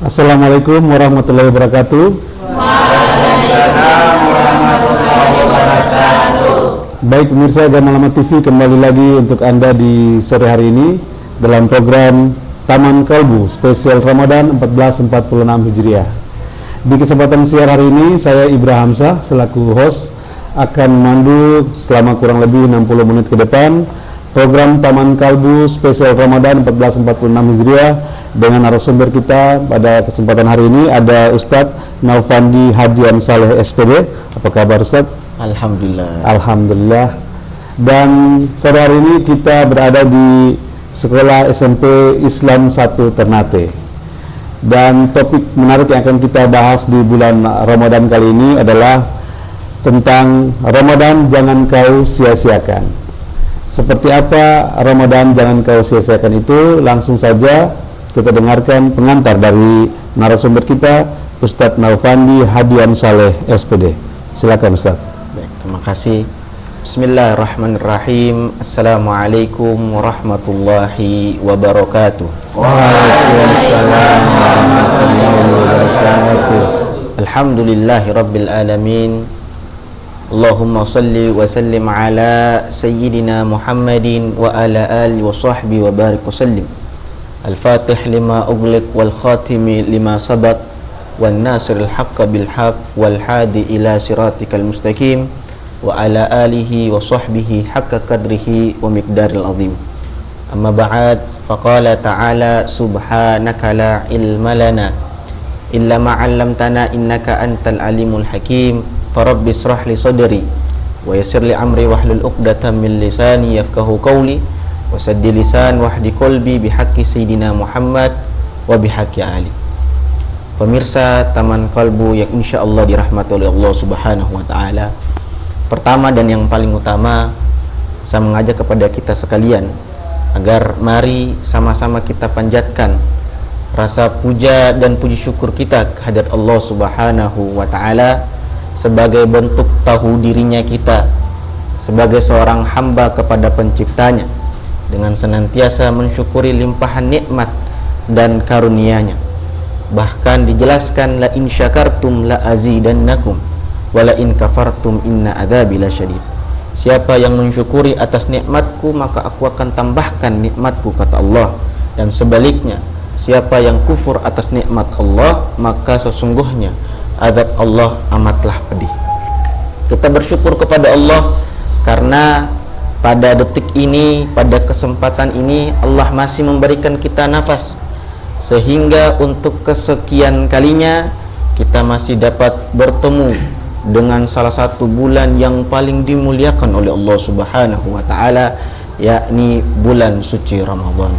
Assalamualaikum warahmatullahi wabarakatuh. Waalaikumsalam warahmatullahi wabarakatuh. Baik pemirsa Gamalama TV, kembali lagi untuk Anda di sore hari ini dalam program Taman Kalbu spesial Ramadan 1446 Hijriah. Di kesempatan siang hari ini saya Ibrahim Hamzah selaku host akan memandu selama kurang lebih 60 menit ke depan program Taman Kalbu spesial Ramadan 1446 Hijriah dengan narasumber kita pada kesempatan hari ini ada Ustadz Naufandi Hadian Saleh SPD. Apa kabar Ustadz? Alhamdulillah. Alhamdulillah. Dan sore hari ini kita berada di Sekolah SMP Islam 1 Ternate. Dan topik menarik yang akan kita bahas di bulan Ramadan kali ini adalah tentang Ramadan jangan kau sia-siakan. Seperti apa Ramadan jangan kau sia-siakan itu? Langsung saja kita dengarkan pengantar dari narasumber kita, Ustadz Naufandi Hadian Saleh SPD. Silakan Ustadz. Baik, terima kasih. Bismillahirrahmanirrahim. Assalamualaikum warahmatullahi wabarakatuh. Waalaikumsalam warahmatullahi wabarakatuh. Alhamdulillahi rabbil alamin. Allahumma salli wa sallim ala sayyidina Muhammadin wa ala alihi wa sahbihi wa barik wa sallim. Al-Fatih lima ughliq wal khatimi lima sabaq wan nasiril haqqa bil haqq wal hadi ila siratikal mustaqim wa ala alihi wa sahbihi haqqa qadrihi wa miqdaril azim. Amma ba'd, faqala ta'ala subhanaka la ilma lana illa ma 'allamtana innaka antal alimul hakim. Farabbi israh li sadri wa yassir li amri wahlul 'uqdatam min lisani yafqahu qawli wasaddi lisan wahdi kolbi bihaqqi Sayyidina Muhammad wa bihaqqi Ali. Pemirsa Taman Kalbu yang insya Allah dirahmati oleh Allah Subhanahu wa Ta'ala, pertama dan yang paling utama, saya mengajak kepada kita sekalian agar mari sama-sama kita panjatkan rasa puja dan puji syukur kita kehadirat Allah Subhanahu wa Ta'ala sebagai bentuk tahu dirinya kita sebagai seorang hamba kepada penciptanya, dengan senantiasa mensyukuri limpahan nikmat dan karunia-Nya. Bahkan dijelaskan la in syakartum la azidannakum wa la in kafartum inna adzabi lasyadid. Siapa yang mensyukuri atas nikmatku maka aku akan tambahkan nikmatku, kata Allah. Dan sebaliknya, siapa yang kufur atas nikmat Allah maka sesungguhnya azab Allah amatlah pedih. Kita bersyukur kepada Allah karena pada detik ini, pada kesempatan ini Allah masih memberikan kita nafas, sehingga untuk kesekian kalinya kita masih dapat bertemu dengan salah satu bulan yang paling dimuliakan oleh Allah Subhanahu wa Ta'ala, yakni bulan suci Ramadan,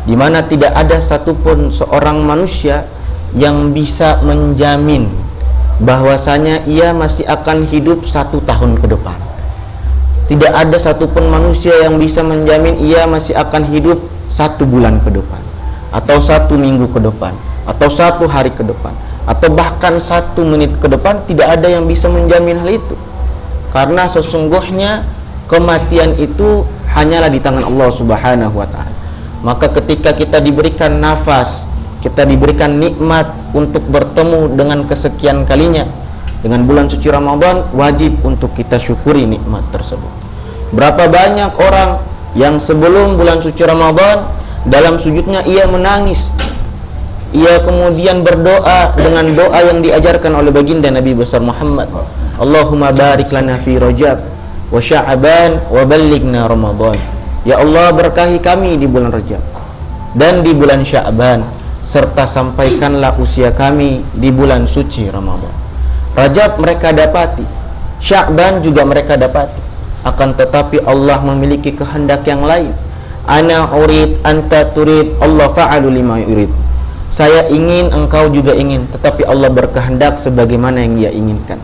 di mana tidak ada satupun seorang manusia yang bisa menjamin bahwasanya ia masih akan hidup 1 tahun ke depan. Tidak ada satupun manusia yang bisa menjamin ia masih akan hidup 1 bulan ke depan, atau 1 minggu ke depan, atau 1 hari ke depan, atau bahkan 1 menit ke depan. Tidak ada yang bisa menjamin hal itu, karena sesungguhnya kematian itu hanyalah di tangan Allah Subhanahu wa Ta'ala. Maka ketika kita diberikan nafas, kita diberikan nikmat untuk bertemu dengan kesekian kalinya dengan bulan suci Ramadan, wajib untuk kita syukuri nikmat tersebut. Berapa banyak orang yang sebelum bulan suci Ramadan dalam sujudnya ia menangis, ia kemudian berdoa dengan doa yang diajarkan oleh baginda Nabi besar Muhammad, Allahumma barik lana fi Rajab wa Sya'ban wa ballighna Ramadan. Ya Allah, berkahi kami di bulan Rajab dan di bulan Sya'ban, serta sampaikanlah usia kami di bulan suci Ramadan. Rajab mereka dapati, Sya'ban juga mereka dapati, akan tetapi Allah memiliki kehendak yang lain. Ana urid anta turid, Allah fa'alu lima yurid. Saya ingin, engkau juga ingin, tetapi Allah berkehendak sebagaimana yang Dia inginkan.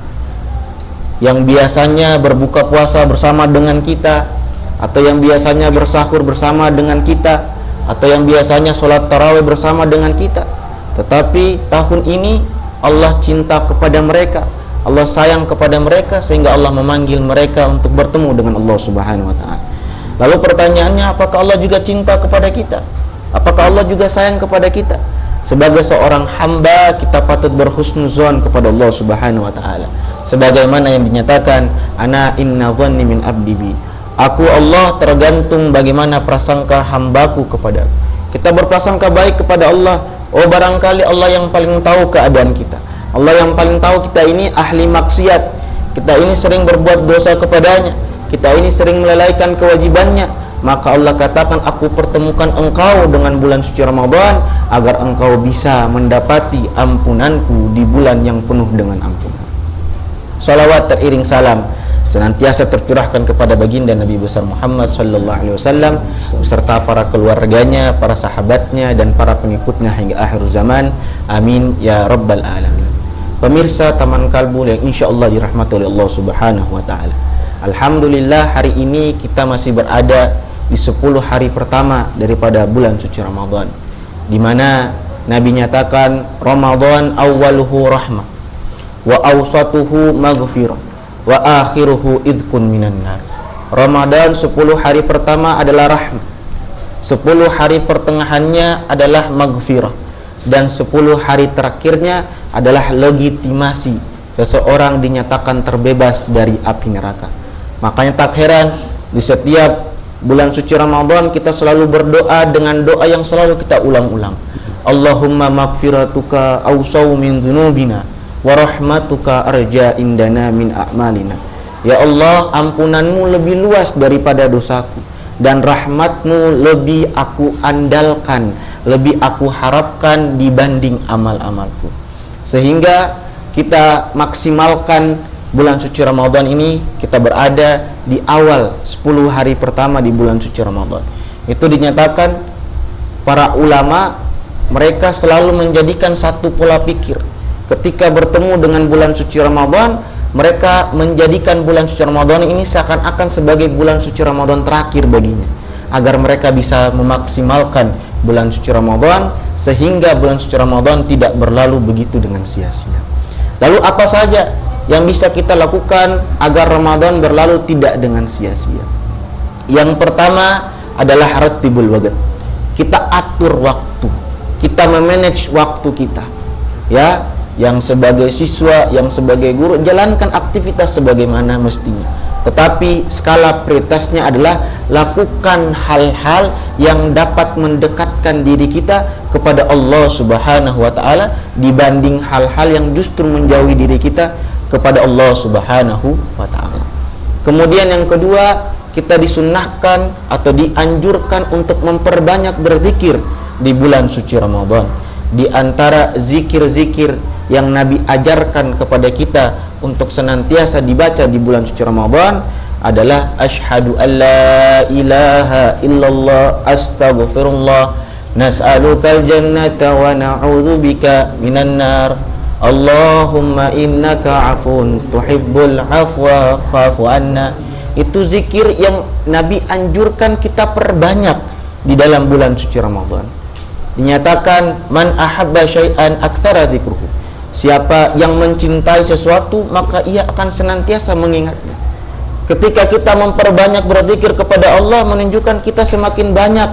Yang biasanya berbuka puasa bersama dengan kita, atau yang biasanya bersahur bersama dengan kita, atau yang biasanya sholat tarawih bersama dengan kita, tetapi tahun ini Allah cinta kepada mereka, Allah sayang kepada mereka, sehingga Allah memanggil mereka untuk bertemu dengan Allah Subhanahu wa Ta'ala. Lalu pertanyaannya, apakah Allah juga cinta kepada kita? Apakah Allah juga sayang kepada kita? Sebagai seorang hamba kita patut berhusnuzon kepada Allah Subhanahu wa taala. Sebagaimana yang dinyatakan, ana inna dhanni min abdi bi. Aku Allah tergantung bagaimana prasangka hambaku kepada. Kita berprasangka baik kepada Allah. Oh, barangkali Allah yang paling tahu keadaan kita. Allah yang paling tahu kita ini ahli maksiat. Kita ini sering berbuat dosa kepadanya. Kita ini sering melalaikan kewajibannya. Maka Allah katakan, aku pertemukan engkau dengan bulan suci Ramadan agar engkau bisa mendapati ampunanku di bulan yang penuh dengan ampunan. Salawat teriring salam senantiasa tercurahkan kepada baginda Nabi besar Muhammad sallallahu alaihi wasallam beserta para keluarganya, para sahabatnya dan para pengikutnya hingga akhir zaman. Amin ya rabbal alamin. Pemirsa Taman Kalbu yang insyaallah dirahmati oleh Allah Subhanahu wa taala. Alhamdulillah, hari ini kita masih berada di 10 hari pertama daripada bulan suci Ramadan, di mana Nabi nyatakan Ramadan awwaluhu rahmah wa awsatuhu maghfirah wa akhiruhu idkun minan nar. Ramadan 10 hari pertama adalah rahmat, 10 hari pertengahannya adalah maghfirah, dan 10 hari terakhirnya adalah legitimasi seseorang dinyatakan terbebas dari api neraka. Makanya tak heran di setiap bulan suci Ramadan kita selalu berdoa dengan doa yang selalu kita ulang-ulang. Allahumma maghfiratuka awsaw min dzunubina wa rahmatuka arja indana min a'malina. Ya Allah, ampunanmu lebih luas daripada dosaku, dan rahmatmu lebih aku andalkan, lebih aku harapkan dibanding amal-amalku. Sehingga kita maksimalkan bulan suci Ramadan ini, kita berada di awal 10 hari pertama di bulan suci Ramadan. Itu dinyatakan para ulama, mereka selalu menjadikan satu pola pikir. Ketika bertemu dengan bulan suci Ramadan, mereka menjadikan bulan suci Ramadan ini seakan-akan sebagai bulan suci Ramadan terakhir baginya, agar mereka bisa memaksimalkan bulan suci Ramadan sehingga bulan suci Ramadan tidak berlalu begitu dengan sia-sia. Lalu apa saja yang bisa kita lakukan agar Ramadan berlalu tidak dengan sia-sia? Yang pertama adalah rattibul waqt. Kita atur waktu, kita memanage waktu kita, ya. Yang sebagai siswa, yang sebagai guru, jalankan aktivitas sebagaimana mestinya. Tetapi skala prioritasnya adalah lakukan hal-hal yang dapat mendekatkan diri kita kepada Allah Subhanahu wa taala dibanding hal-hal yang justru menjauhi diri kita kepada Allah Subhanahu wa taala. Kemudian yang kedua, kita disunnahkan atau dianjurkan untuk memperbanyak berzikir di bulan suci Ramadan. Di antara zikir-zikir yang Nabi ajarkan kepada kita untuk senantiasa dibaca di bulan suci Ramadan adalah asyhadu alla ilaha illallah astaghfirullah nas'alukal jannata wa na'udzubika minan nar Allahumma innaka afun tuhibbul afwa fa'fu anna. Itu zikir yang Nabi anjurkan kita perbanyak di dalam bulan suci Ramadan. Dinyatakan man ahabba syai'an aktsara dzikruhu. Siapa yang mencintai sesuatu, maka ia akan senantiasa mengingatnya. Ketika kita memperbanyak berzikir kepada Allah, menunjukkan kita semakin banyak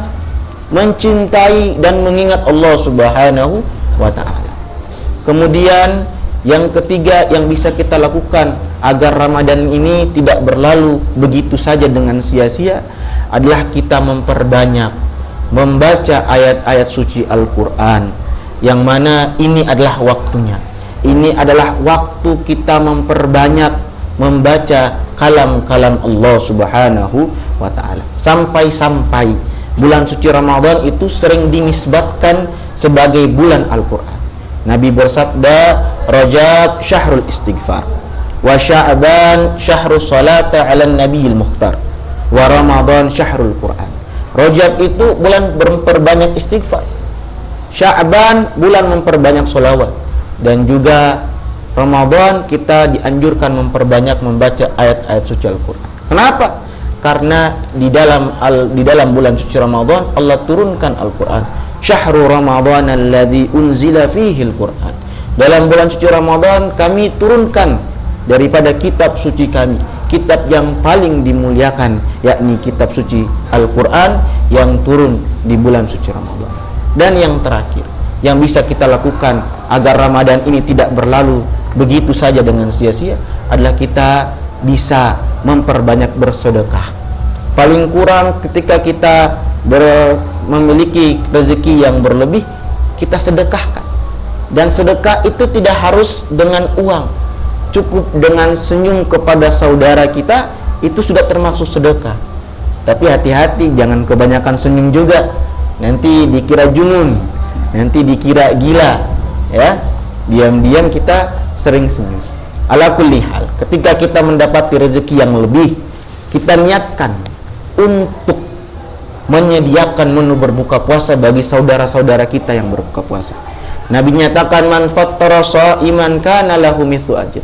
mencintai dan mengingat Allah Subhanahu wa ta'ala. Kemudian yang ketiga yang bisa kita lakukan agar Ramadan ini tidak berlalu begitu saja dengan sia-sia adalah kita memperbanyak membaca ayat-ayat suci Al-Quran, yang mana ini adalah waktunya. Ini adalah waktu kita memperbanyak membaca kalam-kalam Allah Subhanahu wa ta'ala. Sampai-sampai bulan suci Ramadan itu sering dinisbatkan sebagai bulan Al-Quran. Nabi bersabda, Rajab syahrul istighfar, wa Sya'ban syahrul salata ala nabiyil mukhtar, wa Ramadan syahrul Quran. Rajab itu bulan memperbanyak istighfar, Sya'ban bulan memperbanyak solawat, dan juga Ramadan kita dianjurkan memperbanyak membaca ayat-ayat suci Al-Quran. Kenapa? Karena di dalam bulan suci Ramadan Allah turunkan Al-Quran. Syahrul Ramadan alladzi unzila fihi Al-Quran. Dalam bulan suci Ramadan kami turunkan daripada kitab suci kami, kitab yang paling dimuliakan, yakni kitab suci Al-Quran yang turun di bulan suci Ramadan. Dan yang terakhir, yang bisa kita lakukan agar Ramadan ini tidak berlalu begitu saja dengan sia-sia adalah kita bisa memperbanyak bersedekah. Paling kurang ketika kita memiliki rezeki yang berlebih, kita sedekahkan. Dan sedekah itu tidak harus dengan uang, cukup dengan senyum kepada saudara kita itu sudah termasuk sedekah. Tapi hati-hati, jangan kebanyakan senyum juga, nanti dikira junun, nanti dikira gila, ya. Diam-diam kita sering senyum. Ala kulli hal, ketika kita mendapati rezeki yang lebih, kita niatkan untuk menyediakan menu berbuka puasa bagi saudara-saudara kita yang berbuka puasa. Nabi nyatakan, man fattara sha'iman kana lahu mithlu ajr.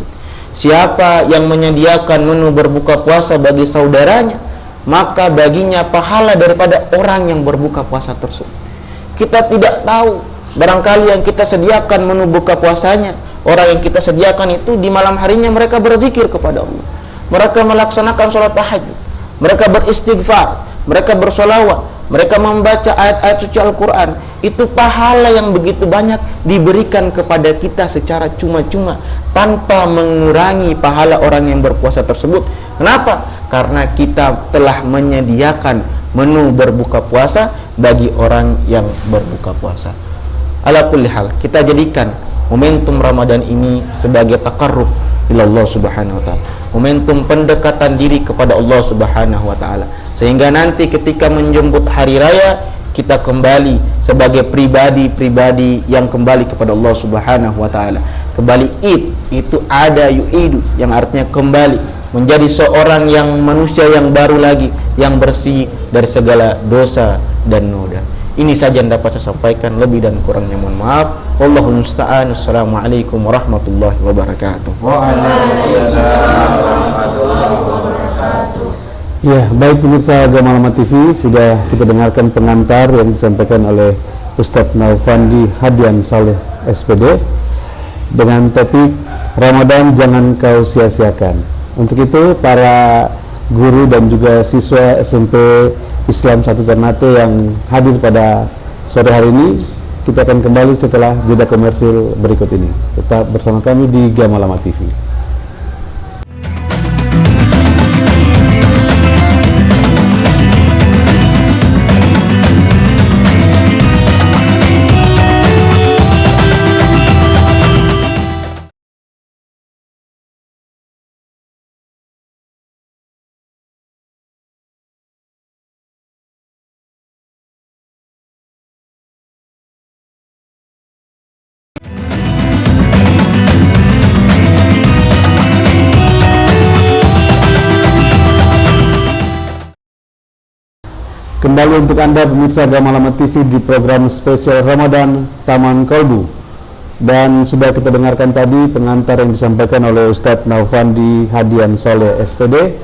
Siapa yang menyediakan menu berbuka puasa bagi saudaranya, maka baginya pahala daripada orang yang berbuka puasa tersebut. Kita tidak tahu, barangkali yang kita sediakan menu buka puasanya, orang yang kita sediakan itu di malam harinya mereka berzikir kepada Allah, mereka melaksanakan sholat tahajud, mereka beristighfar, mereka bersolawat, mereka membaca ayat-ayat suci Al-Quran. Itu pahala yang begitu banyak diberikan kepada kita secara cuma-cuma tanpa mengurangi pahala orang yang berpuasa tersebut. Kenapa? Karena kita telah menyediakan menu berbuka puasa bagi orang yang berbuka puasa. Ala kulli hal, kita jadikan momentum Ramadan ini sebagai taqarrub ila Allah Subhanahu wa taala, momentum pendekatan diri kepada Allah Subhanahu wa taala, sehingga nanti ketika menjemput hari raya kita kembali sebagai pribadi-pribadi yang kembali kepada Allah Subhanahu wa taala. Kembali id itu ada yu'idu, yang artinya kembali menjadi seorang yang manusia yang baru lagi, yang bersih dari segala dosa dan noda. Ini saja yang dapat saya sampaikan, lebih dan kurangnya mohon maaf. Wallahul musta'an. Assalamualaikum warahmatullahi wabarakatuh. Waalaikumsalam warahmatullahi wabarakatuh. Ya, baik pemirsa Gamalama TV, sudah kita dengarkan pengantar yang disampaikan oleh Ustadz Naufandi Hadian Saleh SPD dengan topik Ramadan jangan kau sia-siakan. Untuk itu para guru dan juga siswa SMP Islam 1 Ternate yang hadir pada sore hari ini, kita akan kembali setelah jeda komersil berikut ini. Tetap bersama kami di Gamalama TV. Kembali untuk Anda pemirsa Gamalama TV di program spesial Ramadan Taman Kolbu. Dan sudah kita dengarkan tadi pengantar yang disampaikan oleh Ustadz Naufandi Hadian Soleh SPD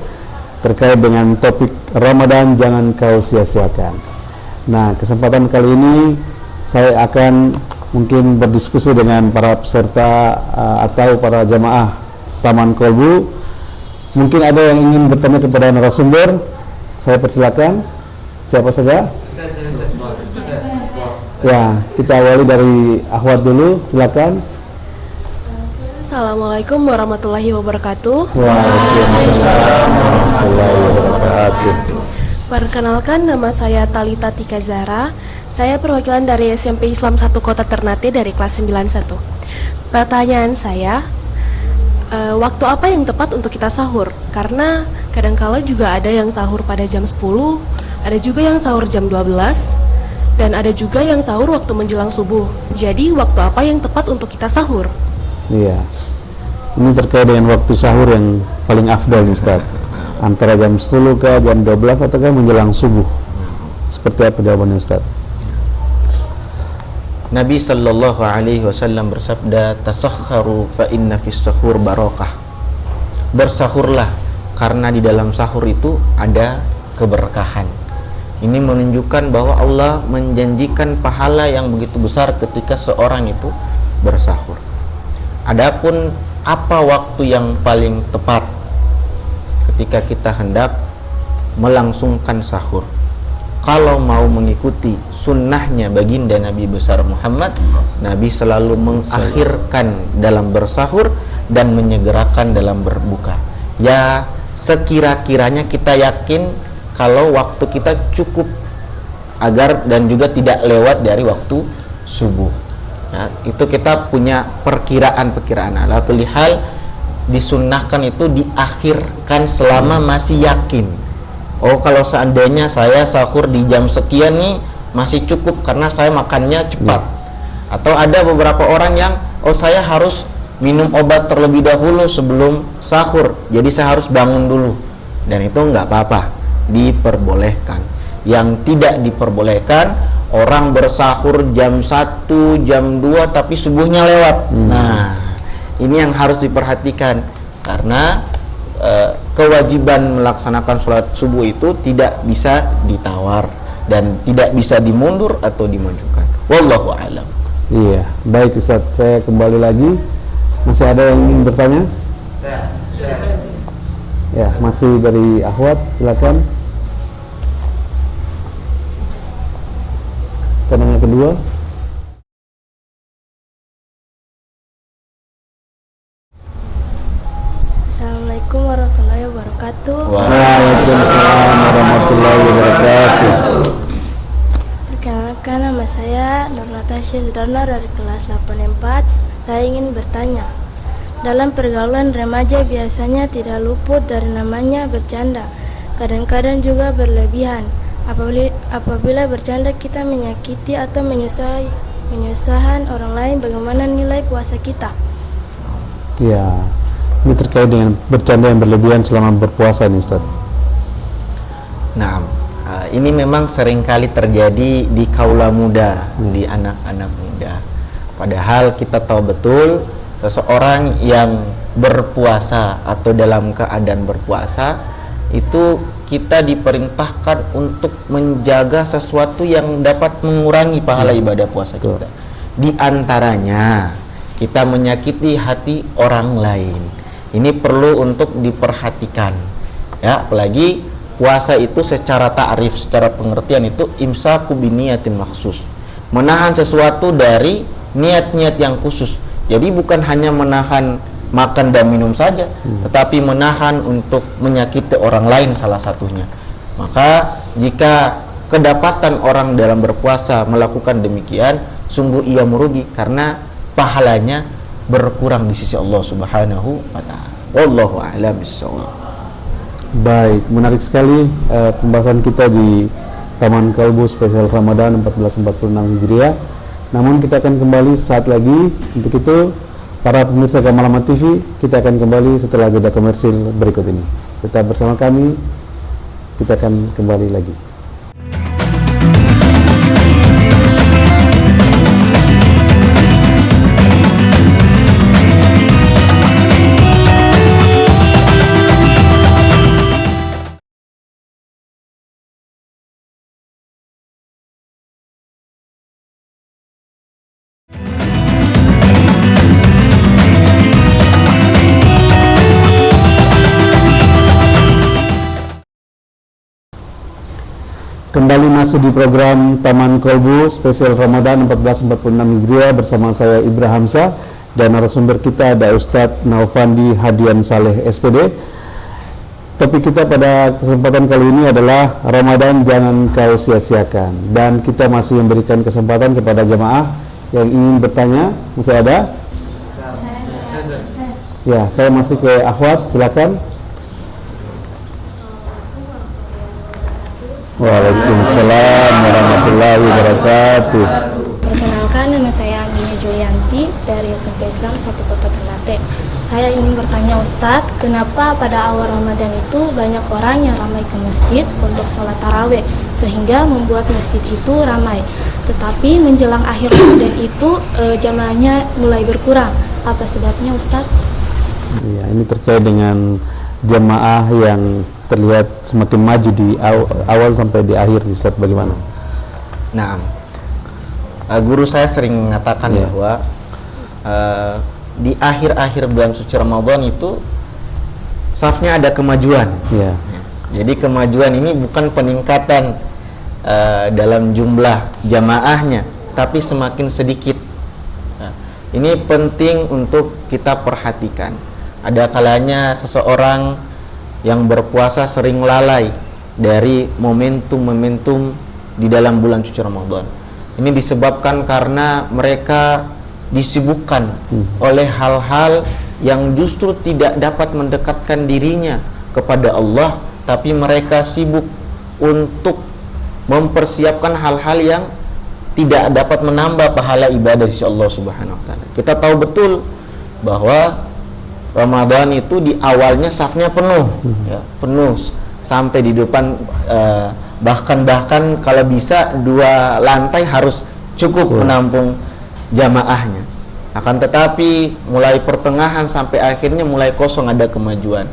terkait dengan topik Ramadan jangan kau sia-siakan. Nah, kesempatan kali ini saya akan mungkin berdiskusi dengan para peserta atau para jamaah Taman Kolbu. Mungkin ada yang ingin bertanya kepada narasumber. Saya persilakan. Siapa saja? Ya, kita awali dari Ahwat dulu, silakan. Assalamualaikum warahmatullahi wabarakatuh. Waalaikumsalam warahmatullahi wabarakatuh. Perkenalkan, nama saya Talita Tika Zahra. Saya perwakilan dari SMP Islam 1 Kota Ternate dari kelas 91. Pertanyaan saya, waktu apa yang tepat untuk kita sahur? Karena kadangkala juga ada yang sahur pada jam 10, ada juga yang sahur jam 12, dan ada juga yang sahur waktu menjelang subuh. Jadi waktu apa yang tepat untuk kita sahur? Iya, ini terkait dengan waktu sahur yang paling afdal nih Ustaz. Antara jam 10 ke jam 12 atau menjelang subuh. Seperti apa jawabannya Ustaz? Nabi sallallahu alaihi wasallam bersabda, tasahharu fa inna fis sahur barakah. Bersahurlah karena di dalam sahur itu ada keberkahan. Ini menunjukkan bahwa Allah menjanjikan pahala yang begitu besar ketika seorang itu bersahur. Adapun apa waktu yang paling tepat ketika kita hendak melangsungkan sahur? kalau mau mengikuti sunnahnya baginda Nabi besar Muhammad, Nabi selalu mengakhirkan dalam bersahur dan menyegerakan dalam berbuka. Ya, sekira-kiranya kita yakin kalau waktu kita cukup agar dan juga tidak lewat dari waktu subuh. Nah, itu kita punya perkiraan-perkiraan. Ala kulli hal disunnahkan itu diakhirkan selama masih yakin. Oh, kalau seandainya saya sahur di jam sekian nih masih cukup karena saya makannya cepat. Atau ada beberapa orang yang saya harus minum obat terlebih dahulu sebelum sahur, jadi saya harus bangun dulu. Dan itu nggak apa-apa, diperbolehkan. Yang tidak diperbolehkan, orang bersahur jam 1, jam 2 tapi subuhnya lewat. Nah, ini yang harus diperhatikan, karena kewajiban melaksanakan sholat subuh itu tidak bisa ditawar dan tidak bisa dimundur atau dimajukan. Wallahu a'lam. Iya, baik Ustaz, saya kembali lagi. Masih ada yang ingin bertanya? Ya, masih dari Ahwat, silakan. Pertanyaan kedua. Assalamualaikum warahmatullahi wabarakatuh. Waalaikumsalam warahmatullahi wabarakatuh. Perkenalkan, nama saya Nur Natasha Sudarna dari kelas 8 Saya ingin bertanya, dalam pergaulan remaja biasanya tidak luput dari namanya bercanda, kadang-kadang juga berlebihan. Apabila bercanda kita menyakiti atau menyusahkan orang lain, bagaimana nilai puasa kita? Ya, ini terkait dengan bercanda yang berlebihan selama berpuasa nih Ustaz. Nah, ini memang seringkali terjadi di kaula muda, di anak-anak muda. Padahal kita tahu betul seseorang yang berpuasa atau dalam keadaan berpuasa itu kita diperintahkan untuk menjaga sesuatu yang dapat mengurangi pahala ibadah puasa kita. Di antaranya kita menyakiti hati orang lain. Ini perlu untuk diperhatikan. Ya, apalagi puasa itu secara ta'rif, secara pengertian itu imsaku biniyatin maksus. Menahan sesuatu dari niat-niat yang khusus. Jadi bukan hanya menahan makan dan minum saja, tetapi menahan untuk menyakiti orang lain salah satunya. Maka jika kedapatan orang dalam berpuasa melakukan demikian, sungguh ia merugi karena pahalanya berkurang di sisi Allah Subhanahu wa taala. Wallahu a'lam bissawab. Baik, menarik sekali pembahasan kita di Taman Kalbu spesial Ramadan 1446 Hijriah. Namun kita akan kembali saat lagi. Untuk itu, para pemirsa Gamalama TV, kita akan kembali setelah jeda komersil berikut ini. Tetap bersama kami, kita akan kembali lagi. Kembali masih di program Taman Kolbu spesial Ramadan 1446 Hijriah bersama saya Ibra Hamzah dan narasumber kita ada Ustadz Naufandi Hadian Saleh SPD. Topik kita pada kesempatan kali ini adalah Ramadan jangan kau sia-siakan, dan kita masih memberikan kesempatan kepada jamaah yang ingin bertanya. Masih ada? Ya, saya masih ke Ahwat, silakan. Waalaikumsalam warahmatullahi wabarakatuh. Perkenalkan, nama saya Anggia Julianti dari SMP Islam 1 Kota Ternate. Saya ingin bertanya Ustadz, kenapa pada awal Ramadan itu banyak orang yang ramai ke masjid untuk sholat tarawih sehingga membuat masjid itu ramai, tetapi menjelang akhir Ramadan itu jamaahnya mulai berkurang. Apa sebabnya Ustadz? Ya, ini terkait dengan jamaah yang terlihat semakin maju di awal sampai di akhir. Ustaz, bagaimana? Nah, guru saya sering mengatakan bahwa di akhir-akhir bulan suci Ramadan itu safnya ada kemajuan. Ya. Jadi kemajuan ini bukan peningkatan dalam jumlah jamaahnya, tapi semakin sedikit. Nah, ini penting untuk kita perhatikan. Ada kalanya seseorang yang berpuasa sering lalai dari momentum-momentum di dalam bulan suci Ramadan. Ini disebabkan karena mereka disibukkan oleh hal-hal yang justru tidak dapat mendekatkan dirinya kepada Allah, tapi mereka sibuk untuk mempersiapkan hal-hal yang tidak dapat menambah pahala ibadah di sisi Allah Subhanahu wa taala. Kita tahu betul bahwa Ramadan itu di awalnya safnya penuh, ya, penuh sampai di depan, bahkan kalau bisa 2 lantai harus cukup menampung jamaahnya. Akan tetapi mulai pertengahan sampai akhirnya mulai kosong, ada kemajuan.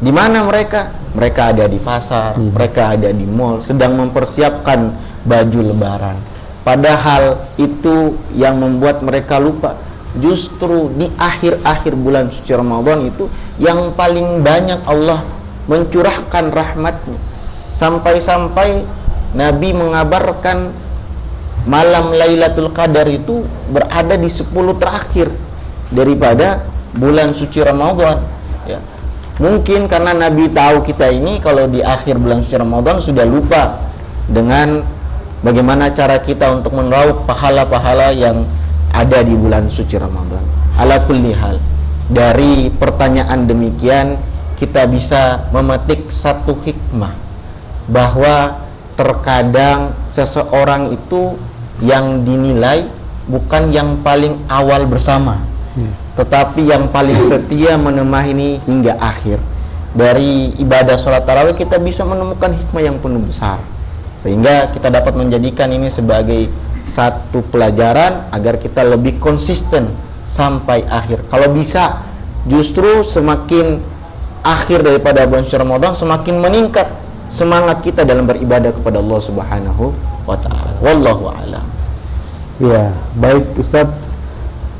Di mana mereka? Mereka ada di pasar, mereka ada di mall, sedang mempersiapkan baju lebaran. Padahal itu yang membuat mereka lupa. Justru di akhir-akhir bulan suci Ramadan itu yang paling banyak Allah mencurahkan rahmatnya. Sampai-sampai Nabi mengabarkan malam Lailatul Qadar itu berada di 10 terakhir daripada bulan suci Ramadan, ya. Mungkin karena Nabi tahu kita ini kalau di akhir bulan suci Ramadan sudah lupa dengan bagaimana cara kita untuk meraup pahala-pahala yang ada di bulan suci Ramadan. Ala kulli hal, dari pertanyaan demikian kita bisa memetik satu hikmah, bahwa terkadang seseorang itu yang dinilai bukan yang paling awal bersama, tetapi yang paling setia menemani hingga akhir. Dari ibadah sholat tarawih kita bisa menemukan hikmah yang penuh besar, sehingga kita dapat menjadikan ini sebagai satu pelajaran agar kita lebih konsisten sampai akhir. Kalau bisa, justru semakin akhir daripada bulan suci Ramadan semakin meningkat semangat kita dalam beribadah kepada Allah Subhanahu wa taala. Wallahu a'lam. Ya, baik Ustadz.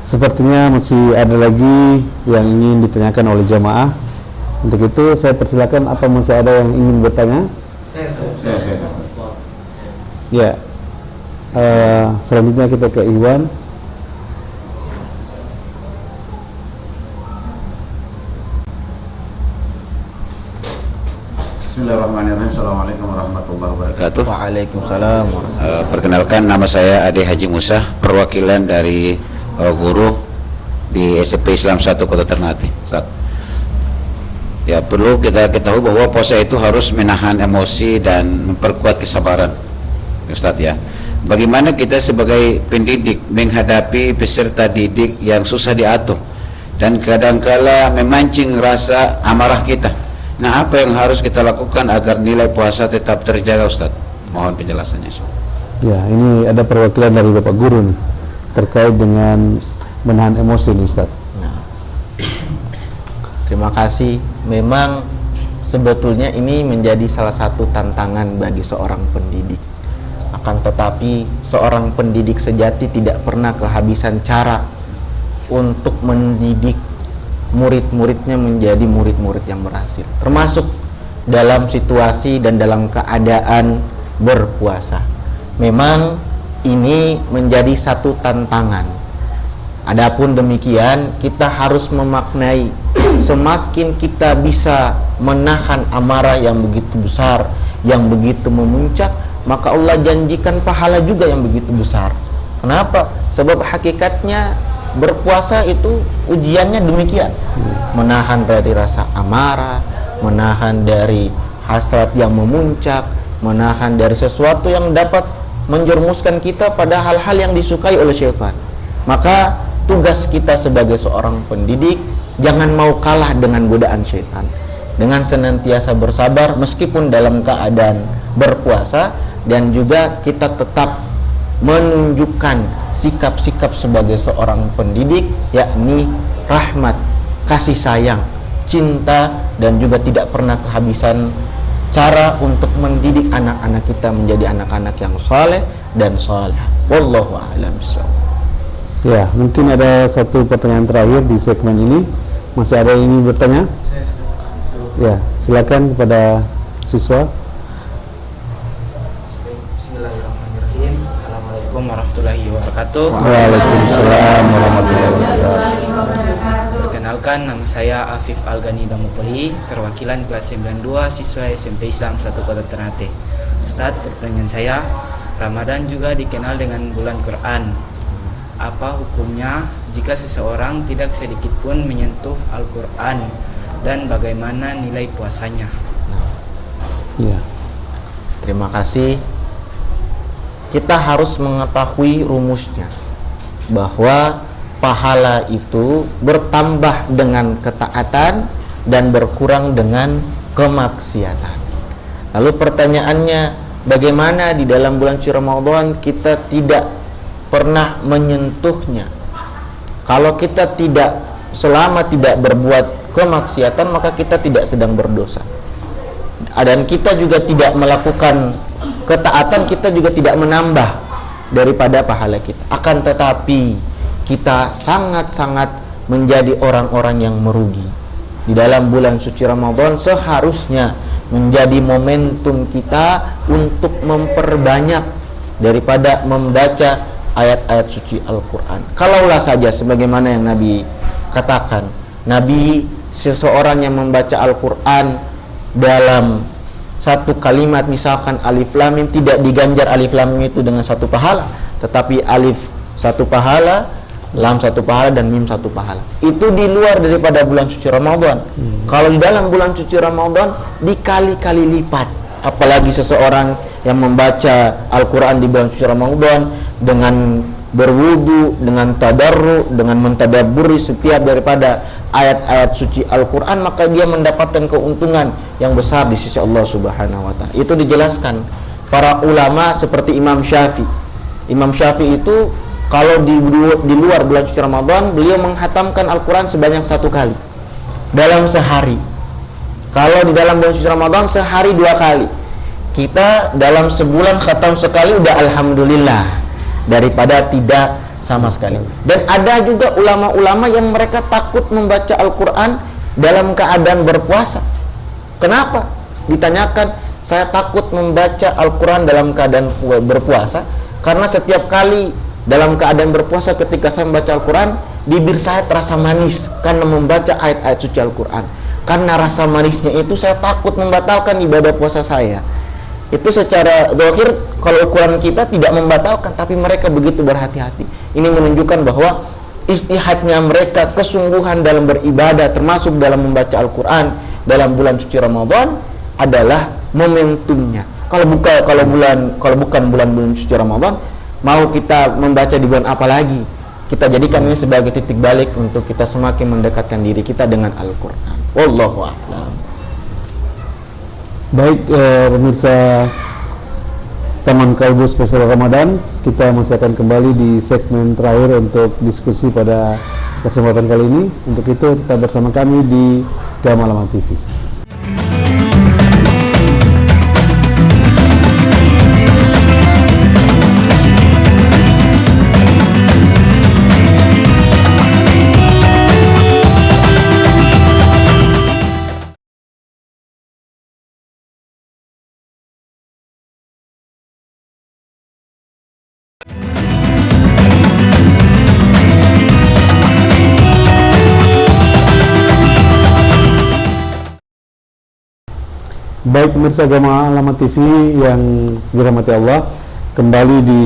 Sepertinya masih ada lagi yang ingin ditanyakan oleh jamaah. Untuk itu saya persilakan, apa masih ada yang ingin bertanya? Ya. Selanjutnya kita ke Iwan. Bismillahirrahmanirrahim. Assalamualaikum warahmatullahi wabarakatuh. Waalaikumsalam. Perkenalkan, nama saya Ade Haji Musa, perwakilan dari guru di SMP Islam 1 Kota Ternate. Ustaz, ya, perlu kita ketahui bahwa puasa itu harus menahan emosi dan memperkuat kesabaran, Ustaz, ya. Bagaimana kita sebagai pendidik menghadapi peserta didik yang susah diatur dan kadangkala memancing rasa amarah kita? Nah, apa yang harus kita lakukan agar nilai puasa tetap terjaga, Ustaz? Mohon penjelasannya. Ya, ini ada perwakilan dari Bapak Guru nih, terkait dengan menahan emosi nih, Ustaz. Nah, terima kasih. Memang sebetulnya ini menjadi salah satu tantangan bagi seorang pendidik. Akan tetapi seorang pendidik sejati tidak pernah kehabisan cara untuk mendidik murid-muridnya menjadi murid-murid yang berhasil, termasuk dalam situasi dan dalam keadaan berpuasa. Memang ini menjadi satu tantangan. Adapun demikian, kita harus memaknai semakin kita bisa menahan amarah yang begitu besar, yang begitu memuncak, maka Allah janjikan pahala juga yang begitu besar. Kenapa? Sebab hakikatnya berpuasa itu ujiannya demikian, menahan dari rasa amarah, menahan dari hasrat yang memuncak, menahan dari sesuatu yang dapat menjerumuskan kita pada hal-hal yang disukai oleh syaitan. Maka tugas kita sebagai seorang pendidik, jangan mau kalah dengan godaan syaitan, dengan senantiasa bersabar meskipun dalam keadaan berpuasa, dan juga kita tetap menunjukkan sikap-sikap sebagai seorang pendidik, yakni rahmat, kasih sayang, cinta, dan juga tidak pernah kehabisan cara untuk mendidik anak-anak kita menjadi anak-anak yang saleh dan saleh. Wallahu a'lam bishawab. Ya, mungkin ada satu pertanyaan terakhir di segmen ini. Masih ada yang ingin bertanya? Ya, silakan kepada siswa. Bismillahirrahmanirrahim. Assalamualaikum warahmatullahi wabarakatuh. Waalaikumsalam warahmatullahi wabarakatuh. Perkenalkan, nama saya Afif Algani Damopoli, perwakilan kelas 92 siswa SMP Islam 1 Kota Ternate. Ustadz, pertanyaan saya, Ramadan juga dikenal dengan bulan Quran. Apa hukumnya jika seseorang tidak sedikit pun menyentuh Al-Quran, dan bagaimana nilai puasanya? Ya. Terima kasih. Kita harus mengetahui rumusnya, bahwa pahala itu bertambah dengan ketaatan dan berkurang dengan kemaksiatan. Lalu pertanyaannya, bagaimana di dalam bulan suci Ramadan kita tidak pernah menyentuhnya? Kalau kita selama tidak berbuat kemaksiatan, maka kita tidak sedang berdosa. Dan kita juga tidak melakukan ketaatan, kita juga tidak menambah daripada pahala kita. Akan tetapi kita sangat-sangat menjadi orang-orang yang merugi. Di dalam bulan suci Ramadan seharusnya menjadi momentum kita untuk memperbanyak daripada membaca ayat-ayat suci Al-Quran. Kalaulah saja sebagaimana yang Nabi katakan, Nabi seseorang yang membaca Al-Quran dalam satu kalimat, misalkan alif lam mim, tidak diganjar alif lam mim itu dengan satu pahala, tetapi alif satu pahala, lam satu pahala, dan mim satu pahala. Itu di luar daripada bulan suci Ramadan. Kalau di dalam bulan suci Ramadan dikali-kali lipat. Apalagi seseorang yang membaca Al-Quran di bulan suci Ramadan dengan berwudu, dengan tadarru, dengan mentadabburi setiap daripada ayat-ayat suci Al-Quran, maka dia mendapatkan keuntungan yang besar di sisi Allah Subhanahu wa Ta'ala. Itu dijelaskan para ulama seperti Imam Syafi'i. Imam Syafi'i itu kalau di luar bulan suci Ramadan, beliau menghatamkan Al-Quran sebanyak 1 kali dalam sehari. Kalau di dalam bulan suci Ramadan sehari 2 kali. Kita dalam sebulan khatam sekali udah alhamdulillah, daripada tidak sama sekali. Dan ada juga ulama-ulama yang mereka takut membaca Al-Quran dalam keadaan berpuasa. Kenapa? Ditanyakan, saya takut membaca Al-Quran dalam keadaan berpuasa karena setiap kali dalam keadaan berpuasa ketika saya membaca Al-Quran, bibir saya terasa manis karena membaca ayat-ayat suci Al-Quran. Karena rasa manisnya itu saya takut membatalkan ibadah puasa saya. Itu secara zahir kalau ukuran kita tidak membatalkan, tapi mereka begitu berhati-hati. Ini menunjukkan bahwa istihadnya mereka, kesungguhan dalam beribadah, termasuk dalam membaca Al-Quran dalam bulan suci Ramadan adalah momentumnya. Kalau bukan bulan suci Ramadan, mau kita membaca di bulan apa lagi? Kita jadikan ini sebagai titik balik untuk kita semakin mendekatkan diri kita dengan Al-Quran. Wallahu a'lam. Baik, pemirsa Taman Kalbu Spesial Ramadan, kita masih akan kembali di segmen terakhir untuk diskusi pada kesempatan kali ini. Untuk itu tetap bersama kami di Gamalaman TV. Baik pemirsa Gamalaman TV yang dirahmati Allah, kembali di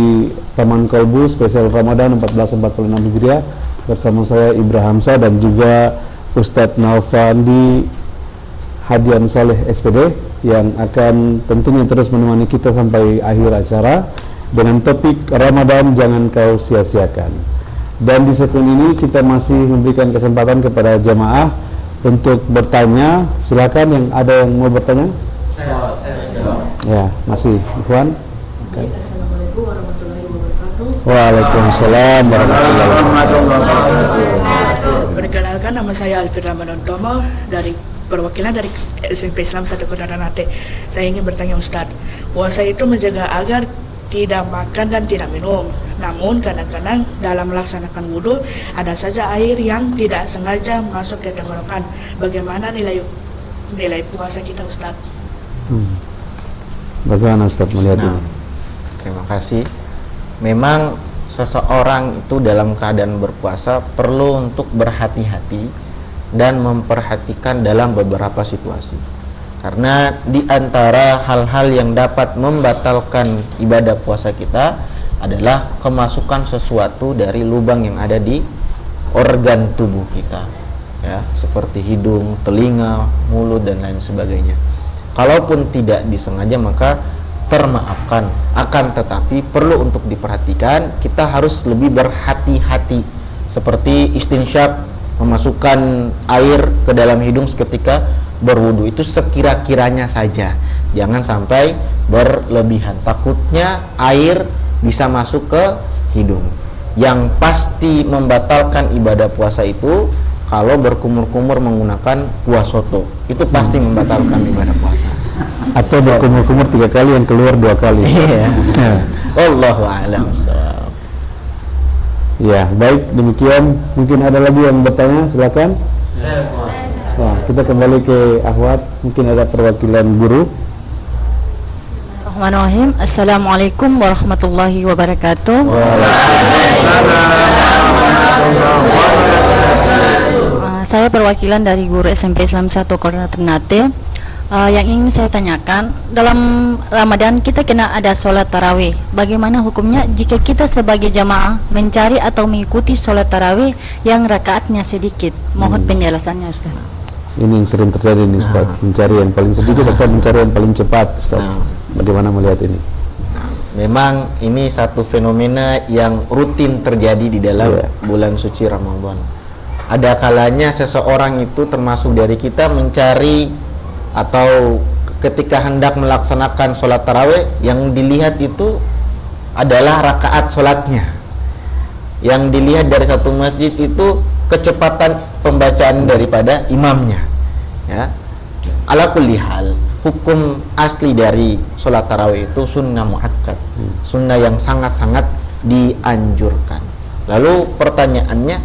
Taman Kalbu Spesial Ramadan 1446 Hijriah bersama saya Ibrahim Hamzah dan juga Ustadz Nalfandi Hadian Soleh SPD yang akan tentunya terus menemani kita sampai akhir acara dengan topik Ramadan jangan kau sia-siakan. Dan di segmen ini kita masih memberikan kesempatan kepada jamaah untuk bertanya. Silakan yang ada yang mau bertanya. Saya. Ya, masih Ikhwan. Okay. Assalamualaikum warahmatullahi wabarakatuh. Waalaikumsalam warahmatullahi wabarakatuh. Perkenalkan, nama saya Alfir Ramadan Tomo dari perwakilan dari SMP Islam 1 Kota Ternate. Saya ingin bertanya Ustadz, puasa itu menjaga agar tidak makan dan tidak minum. Namun kadang-kadang dalam melaksanakan wudhu ada saja air yang tidak sengaja masuk ke tenggorokan. Bagaimana nilai puasa kita Ustadz? Bagaimana Ustadz melihat ini? terima kasih. Memang seseorang itu dalam keadaan berpuasa perlu untuk berhati-hati dan memperhatikan dalam beberapa situasi. Karena di antara hal-hal yang dapat membatalkan ibadah puasa kita adalah kemasukan sesuatu dari lubang yang ada di organ tubuh kita, ya, seperti hidung, telinga, mulut dan lain sebagainya. Kalaupun tidak disengaja maka termaafkan, akan tetapi perlu untuk diperhatikan, kita harus lebih berhati-hati, seperti istinsyak, memasukkan air ke dalam hidung ketika berwudu, itu sekira-kiranya saja, jangan sampai berlebihan, takutnya air bisa masuk ke hidung. Yang pasti membatalkan ibadah puasa itu kalau berkumur-kumur menggunakan kuah soto, itu pasti membatalkan ibadah puasa. Atau berkumur-kumur 3 kali yang keluar 2 kali. Iya. Wallahu a'lam bishawab. Ya, baik, demikian. Mungkin ada lagi yang bertanya, silakan. Nah, kita kembali ke Ahwat, mungkin ada perwakilan guru. Bismillahirrahmanirrahim. Assalamualaikum warahmatullahi wabarakatuh. Saya perwakilan dari guru SMP Islam 1 Kota Ternate. Yang ingin saya tanyakan, dalam Ramadan kita kena ada sholat tarawih. Bagaimana hukumnya jika kita sebagai jamaah mencari atau mengikuti sholat tarawih yang rakaatnya sedikit? Mohon penjelasannya, Ustaz. Ini yang sering terjadi nih, Ustaz. Mencari yang paling sedikit atau mencari yang paling cepat, Ustaz. Bagaimana melihat ini? Memang ini satu fenomena yang rutin terjadi di dalam bulan suci Ramadan. Ada kalanya seseorang itu termasuk dari kita mencari atau ketika hendak melaksanakan sholat tarawih, yang dilihat itu adalah rakaat sholatnya. Yang dilihat dari satu masjid itu kecepatan pembacaan daripada imamnya, ya. Ala kulli hal, hukum asli dari sholat tarawih itu sunnah muakkad, sunnah yang sangat-sangat dianjurkan. Lalu pertanyaannya,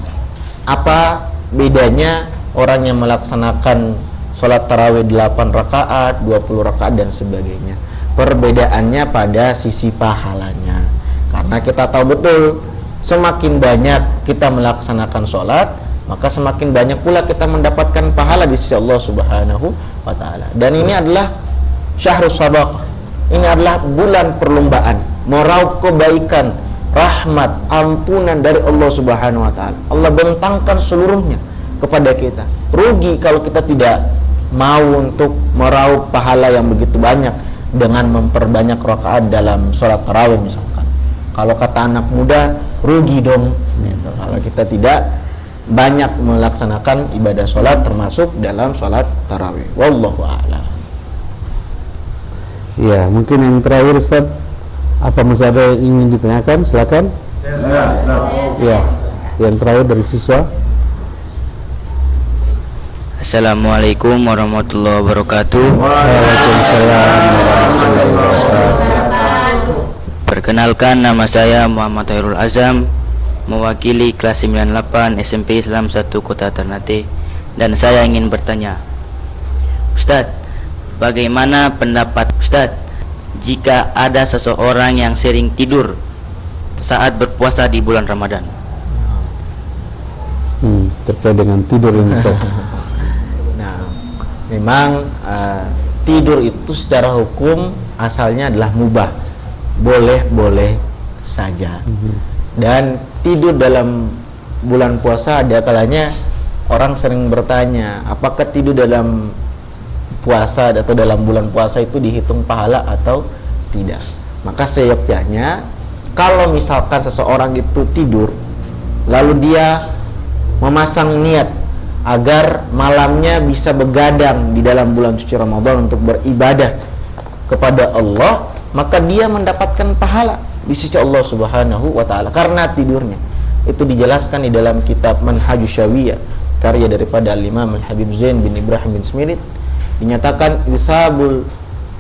apa bedanya orang yang melaksanakan sholat tarawih 8 rakaat, 20 rakaat dan sebagainya? Perbedaannya pada sisi pahalanya. Karena kita tahu betul, semakin banyak kita melaksanakan sholat, maka semakin banyak pula kita mendapatkan pahala di sisi Allah Subhanahu wa ta'ala. Dan ini adalah syahrus sadaqah. Ini adalah bulan perlombaan, meraup kebaikan, rahmat, ampunan dari Allah Subhanahu wa ta'ala. Allah bentangkan seluruhnya kepada kita. Rugi kalau kita tidak mau untuk meraup pahala yang begitu banyak dengan memperbanyak rakaat dalam sholat tarawih misalkan. Kalau kata anak muda, rugi dong gitu, kalau kita tidak banyak melaksanakan ibadah sholat termasuk dalam sholat tarawih. Wallahu a'lam. Ya, mungkin yang terakhir, Ustaz, apa masih ada yang ingin ditanyakan? Silakan. Ya, yang terakhir dari siswa. Assalamualaikum warahmatullahi wabarakatuh. Waalaikumsalam warahmatullahi wabarakatuh. Perkenalkan, nama saya Muhammad Khairul Azam, mewakili kelas 98 SMP Islam 1 Kota Ternate, dan saya ingin bertanya, Ustadz, bagaimana pendapat Ustadz jika ada seseorang yang sering tidur saat berpuasa di bulan Ramadan? Terkait dengan tidur ini, Ustaz. Memang tidur itu secara hukum asalnya adalah mubah, boleh-boleh saja. Dan tidur dalam bulan puasa ada kalanya orang sering bertanya, apakah tidur dalam puasa atau dalam bulan puasa itu dihitung pahala atau tidak? Maka seyogyanya, kalau misalkan seseorang itu tidur lalu dia memasang niat agar malamnya bisa begadang di dalam bulan suci Ramadan untuk beribadah kepada Allah, maka dia mendapatkan pahala di sisi Allah Subhanahu wa ta'ala karena tidurnya. Itu dijelaskan di dalam kitab Manhajus Syawiyah, karya daripada Imam Al-Habib Zain bin Ibrahim bin Smirit. Dinyatakan isabul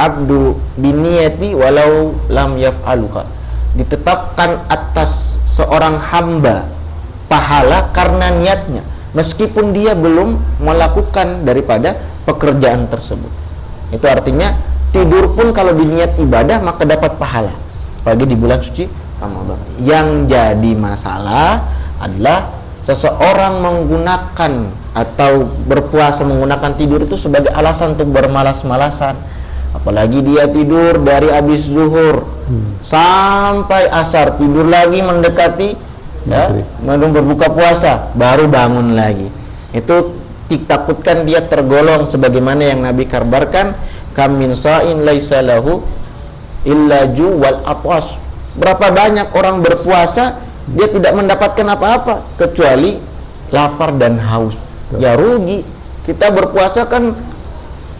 abdu biniyati walau lam yaf'aluka, ditetapkan atas seorang hamba pahala karena niatnya, meskipun dia belum melakukan daripada pekerjaan tersebut. Itu artinya tidur pun kalau diniat ibadah maka dapat pahala. apalagi di bulan suci Ramadan. Yang jadi masalah adalah seseorang menggunakan atau berpuasa menggunakan tidur itu sebagai alasan untuk bermalas-malasan. Apalagi dia tidur dari habis zuhur sampai asar, tidur lagi mendekati berbuka puasa, baru bangun lagi. Itu ditakutkan dia tergolong sebagaimana yang Nabi kabarkan, kam min sha'in laisa lahu illa ju wal atwas. Berapa banyak orang berpuasa dia tidak mendapatkan apa-apa kecuali lapar dan haus. Ya rugi. Kita berpuasa kan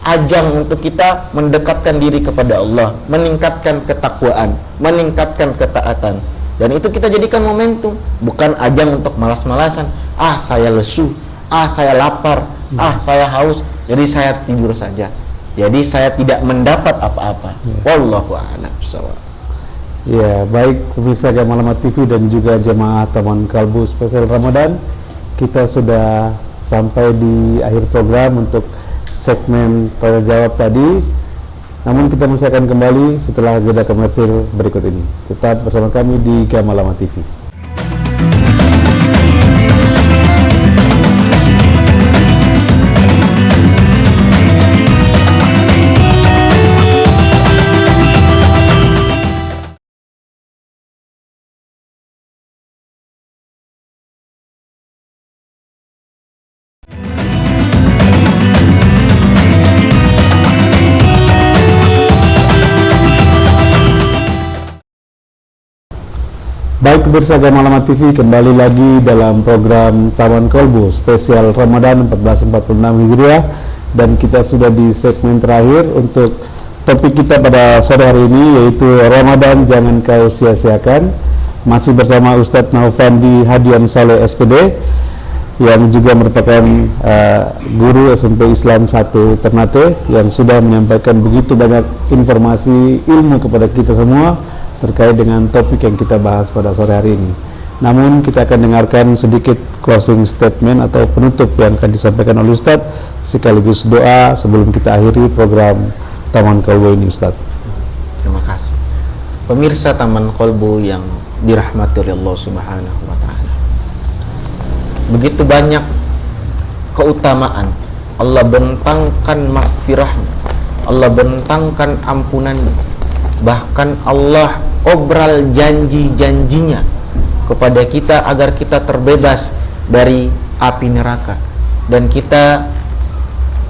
ajang untuk kita mendekatkan diri kepada Allah, meningkatkan ketakwaan, meningkatkan ketaatan. Dan itu kita jadikan momentum, bukan ajang untuk malas-malasan. Ah, saya lesu, ah saya lapar, ah saya haus, jadi saya tidur saja. Jadi saya tidak mendapat apa-apa. Wallahu a'lam bishawab. Ya, baik pemirsa Gamalamat TV dan juga jemaah Taman Kalbu spesial Ramadan, kita sudah sampai di akhir program untuk segmen tanya jawab tadi. Namun kita masih akan kembali setelah jeda komersil berikut ini. Tetap bersama kami di Gamalamat TV. Baik pemirsa Gamalamat TV, kembali lagi dalam program Taman Kolbu spesial Ramadan 1446 Hijriah, dan kita sudah di segmen terakhir untuk topik kita pada sore hari ini, yaitu Ramadan jangan kau sia-siakan. Masih bersama Ustadz Naufandi Hadian Saleh SPD yang juga merupakan guru SMP Islam 1 Ternate yang sudah menyampaikan begitu banyak informasi ilmu kepada kita semua terkait dengan topik yang kita bahas pada sore hari ini. Namun kita akan dengarkan sedikit closing statement atau penutup yang akan disampaikan oleh Ustadz, sekaligus doa sebelum kita akhiri program Taman Kolbu ini, Ustadz. Terima kasih. Pemirsa Taman Kolbu yang dirahmati oleh Allah Subhanahu wa Ta'ala, begitu banyak keutamaan Allah bentangkan makfirahnya, Allah bentangkan ampunannya, bahkan Allah obral janji-janjinya kepada kita agar kita terbebas dari api neraka. Dan kita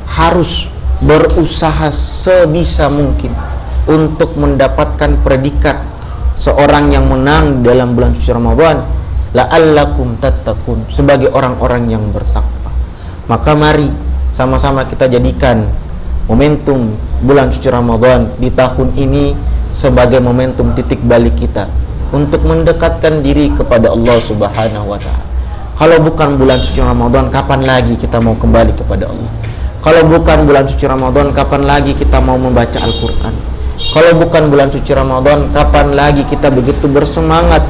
harus berusaha sebisa mungkin untuk mendapatkan predikat seorang yang menang dalam bulan suci Ramadan, la'allakum tattaqun, sebagai orang-orang yang bertakwa. Maka mari sama-sama kita jadikan momentum bulan suci Ramadan di tahun ini sebagai momentum titik balik kita untuk mendekatkan diri kepada Allah Subhanahu wa Ta'ala. Kalau bukan bulan suci Ramadan, kapan lagi kita mau kembali kepada Allah? Kalau bukan bulan suci Ramadan, kapan lagi kita mau membaca Al-Quran? Kalau bukan bulan suci Ramadan, kapan lagi kita begitu bersemangat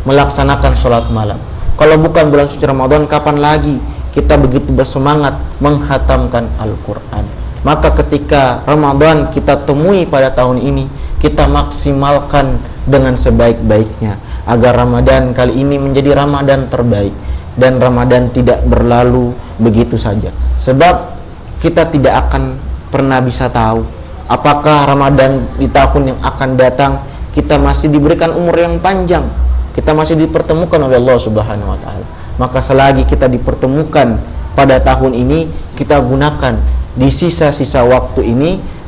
melaksanakan sholat malam? Kalau bukan bulan suci Ramadan, kapan lagi kita begitu bersemangat menghatamkan Al-Quran? Maka ketika Ramadan kita temui pada tahun ini, kita maksimalkan dengan sebaik-baiknya agar Ramadan kali ini menjadi Ramadan terbaik dan Ramadan tidak berlalu begitu saja. Sebab kita tidak akan pernah bisa tahu apakah Ramadan di tahun yang akan datang kita masih diberikan umur yang panjang, kita masih dipertemukan oleh Allah Subhanahu wa Ta'ala. Maka selagi kita dipertemukan pada tahun ini, kita gunakan di sisa-sisa waktu ini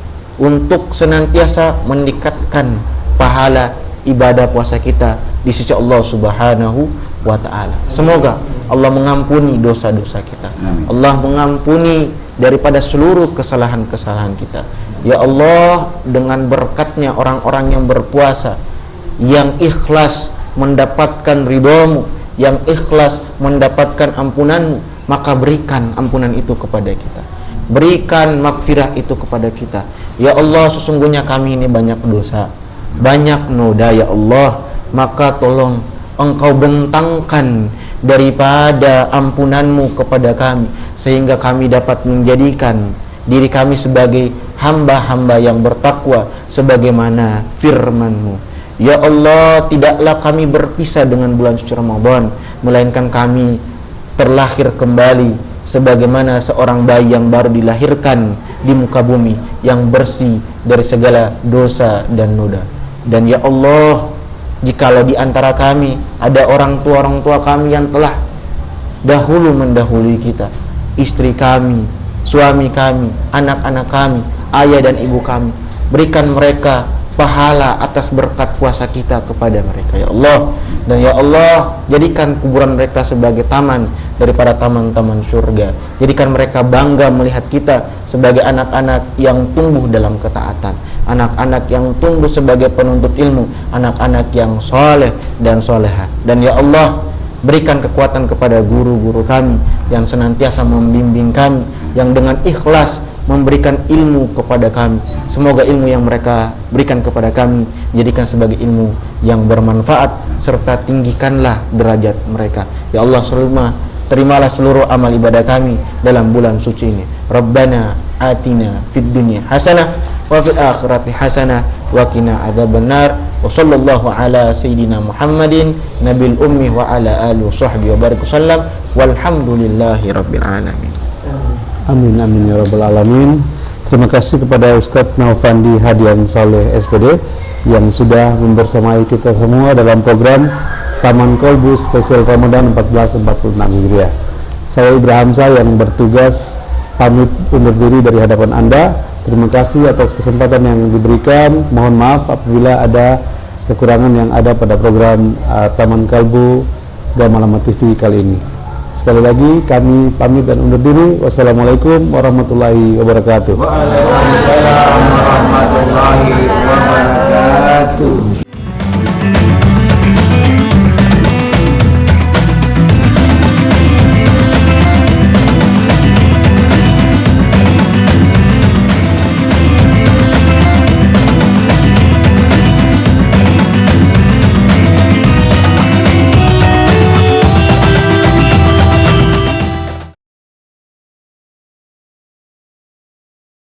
untuk senantiasa meningkatkan pahala ibadah puasa kita di sisi Allah Subhanahu wa Ta'ala. Semoga Allah mengampuni dosa-dosa kita, Allah mengampuni daripada seluruh kesalahan-kesalahan kita. Ya Allah, dengan berkatnya orang-orang yang berpuasa, yang ikhlas mendapatkan ridhamu, yang ikhlas mendapatkan ampunanmu, maka berikan ampunan itu kepada kita, berikan makfirah itu kepada kita. Ya Allah, sesungguhnya kami ini banyak dosa, banyak noda ya Allah, maka tolong Engkau bentangkan daripada ampunanmu kepada kami, sehingga kami dapat menjadikan diri kami sebagai hamba-hamba yang bertakwa sebagaimana firman-Mu. Ya Allah, tidaklah kami berpisah dengan bulan suci Ramadan, melainkan kami terlahir kembali sebagaimana seorang bayi yang baru dilahirkan di muka bumi, yang bersih dari segala dosa dan noda. Dan ya Allah, jikalau di antara kami ada orang tua kami yang telah dahulu mendahului kita, istri kami, suami kami, anak-anak kami, ayah dan ibu kami, berikan mereka pahala atas berkat puasa kita kepada mereka ya Allah. Dan ya Allah, jadikan kuburan mereka sebagai taman daripada taman-taman surga. Jadikan mereka bangga melihat kita sebagai anak-anak yang tumbuh dalam ketaatan, anak-anak yang tumbuh sebagai penuntut ilmu, anak-anak yang soleh dan soleha. Dan ya Allah, berikan kekuatan kepada guru-guru kami yang senantiasa membimbing kami, yang dengan ikhlas memberikan ilmu kepada kami. Semoga ilmu yang mereka berikan kepada kami jadikan sebagai ilmu yang bermanfaat, serta tinggikanlah derajat mereka ya Allah. Terimalah seluruh amal ibadah kami dalam bulan suci ini. Rabbana atina fid dunya hasanah wa fil akhirati hasanah wa qina adzabannar. Wa sallallahu ala sayyidina Muhammadin nabil ummi wa ala alihi wa sahbihi wa barik wasallam walhamdulillahi rabbil alamin. Amin amin ya rabbal alamin. Terima kasih kepada Ustadz Naufandi Hadian Saleh SPD yang sudah membersamai kita semua dalam program Taman Kolbu spesial Ramadan 1446 Hijriah. Saya Ibrahim Hamzah yang bertugas pamit undur diri dari hadapan Anda. Terima kasih atas kesempatan yang diberikan. Mohon maaf apabila ada kekurangan yang ada pada program Taman Kolbu Gamalama TV kali ini. Sekali lagi kami pamit dan undur diri. Wassalamualaikum warahmatullahi wabarakatuh. Waalaikumsalam warahmatullahi wabarakatuh.